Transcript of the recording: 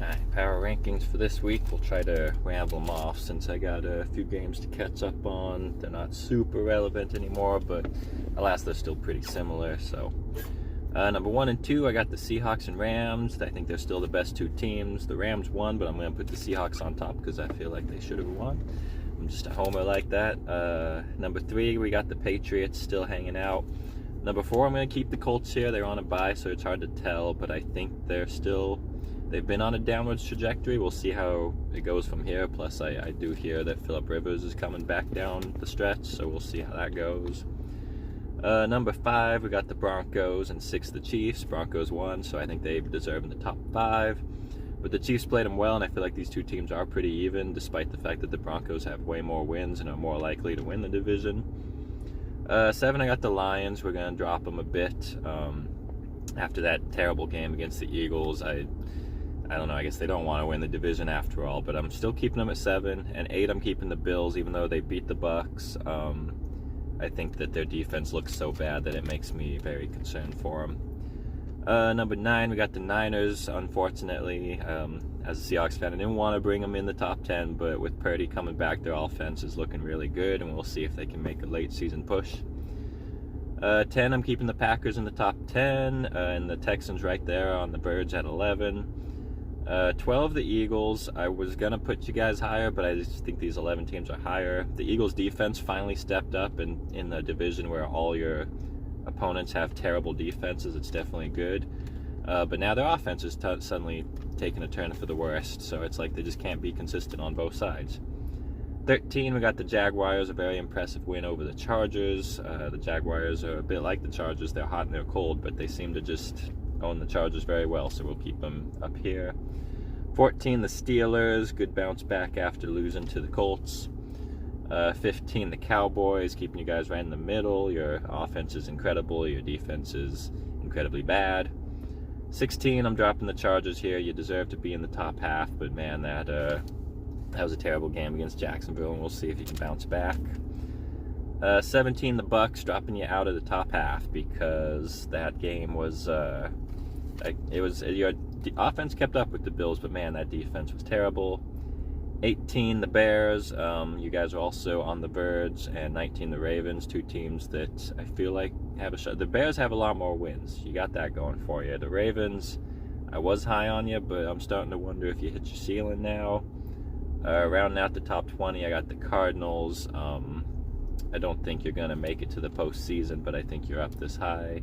Alright, power rankings for this week. We'll try to ramble them off since I got a few games to catch up on. They're not super relevant anymore, but alas, they're still pretty similar. So, number 1 and 2, I got the Seahawks and Rams. I think they're still the best two teams. The Rams won, but I'm going to put the Seahawks on top because I feel like they should have won. I'm just a homer like that. Number 3, we got the Patriots still hanging out. Number 4, I'm going to keep the Colts here. They're on a bye, so it's hard to tell, but I think they've been on a downwards trajectory. We'll see how it goes from here. Plus, I do hear that Phillip Rivers is coming back down the stretch, so we'll see how that goes. Number 5, we got the Broncos, and 6, the Chiefs. Broncos won, so I think they deserve in the top 5. But the Chiefs played them well, and I feel like these two teams are pretty even, despite the fact that the Broncos have way more wins and are more likely to win the division. 7, I got the Lions. We're going to drop them a bit. After that terrible game against the Eagles, I don't know, I guess they don't want to win the division after all, but I'm still keeping them at 7. And 8, I'm keeping the Bills, even though they beat the Bucks. I think that their defense looks so bad that it makes me very concerned for them. Number 9, we got the Niners, unfortunately. As a Seahawks fan, I didn't want to bring them in the top 10, but with Purdy coming back, their offense is looking really good, and we'll see if they can make a late season push. 10, I'm keeping the Packers in the top 10, and the Texans right there on the verge at 11. 12, the Eagles. I was going to put you guys higher, but I just think these 11 teams are higher. The Eagles' defense finally stepped up in the division where all your opponents have terrible defenses. It's definitely good. But now their offense is suddenly taking a turn for the worst, so it's like they just can't be consistent on both sides. 13, we got the Jaguars, a very impressive win over the Chargers. The Jaguars are a bit like the Chargers. They're hot and they're cold, but they seem to just own the Chargers very well, so we'll keep them up here. 14, the Steelers, good bounce back after losing to the Colts. 15, the Cowboys, keeping you guys right in the middle. Your offense is incredible, your defense is incredibly bad. 16, I'm dropping the Chargers here. You deserve to be in the top half, but man, that was a terrible game against Jacksonville, and we'll see if you can bounce back. 17, the Bucks, dropping you out of the top half because that game was your offense kept up with the Bills, but man, that defense was terrible. 18, the Bears, you guys are also on the verge, and 19, the Ravens, two teams that I feel like have a shot. The Bears have a lot more wins. You got that going for you. The Ravens, I was high on you, but I'm starting to wonder if you hit your ceiling now. Rounding out the top 20, I got the Cardinals. I don't think you're going to make it to the postseason, but I think you're up this high.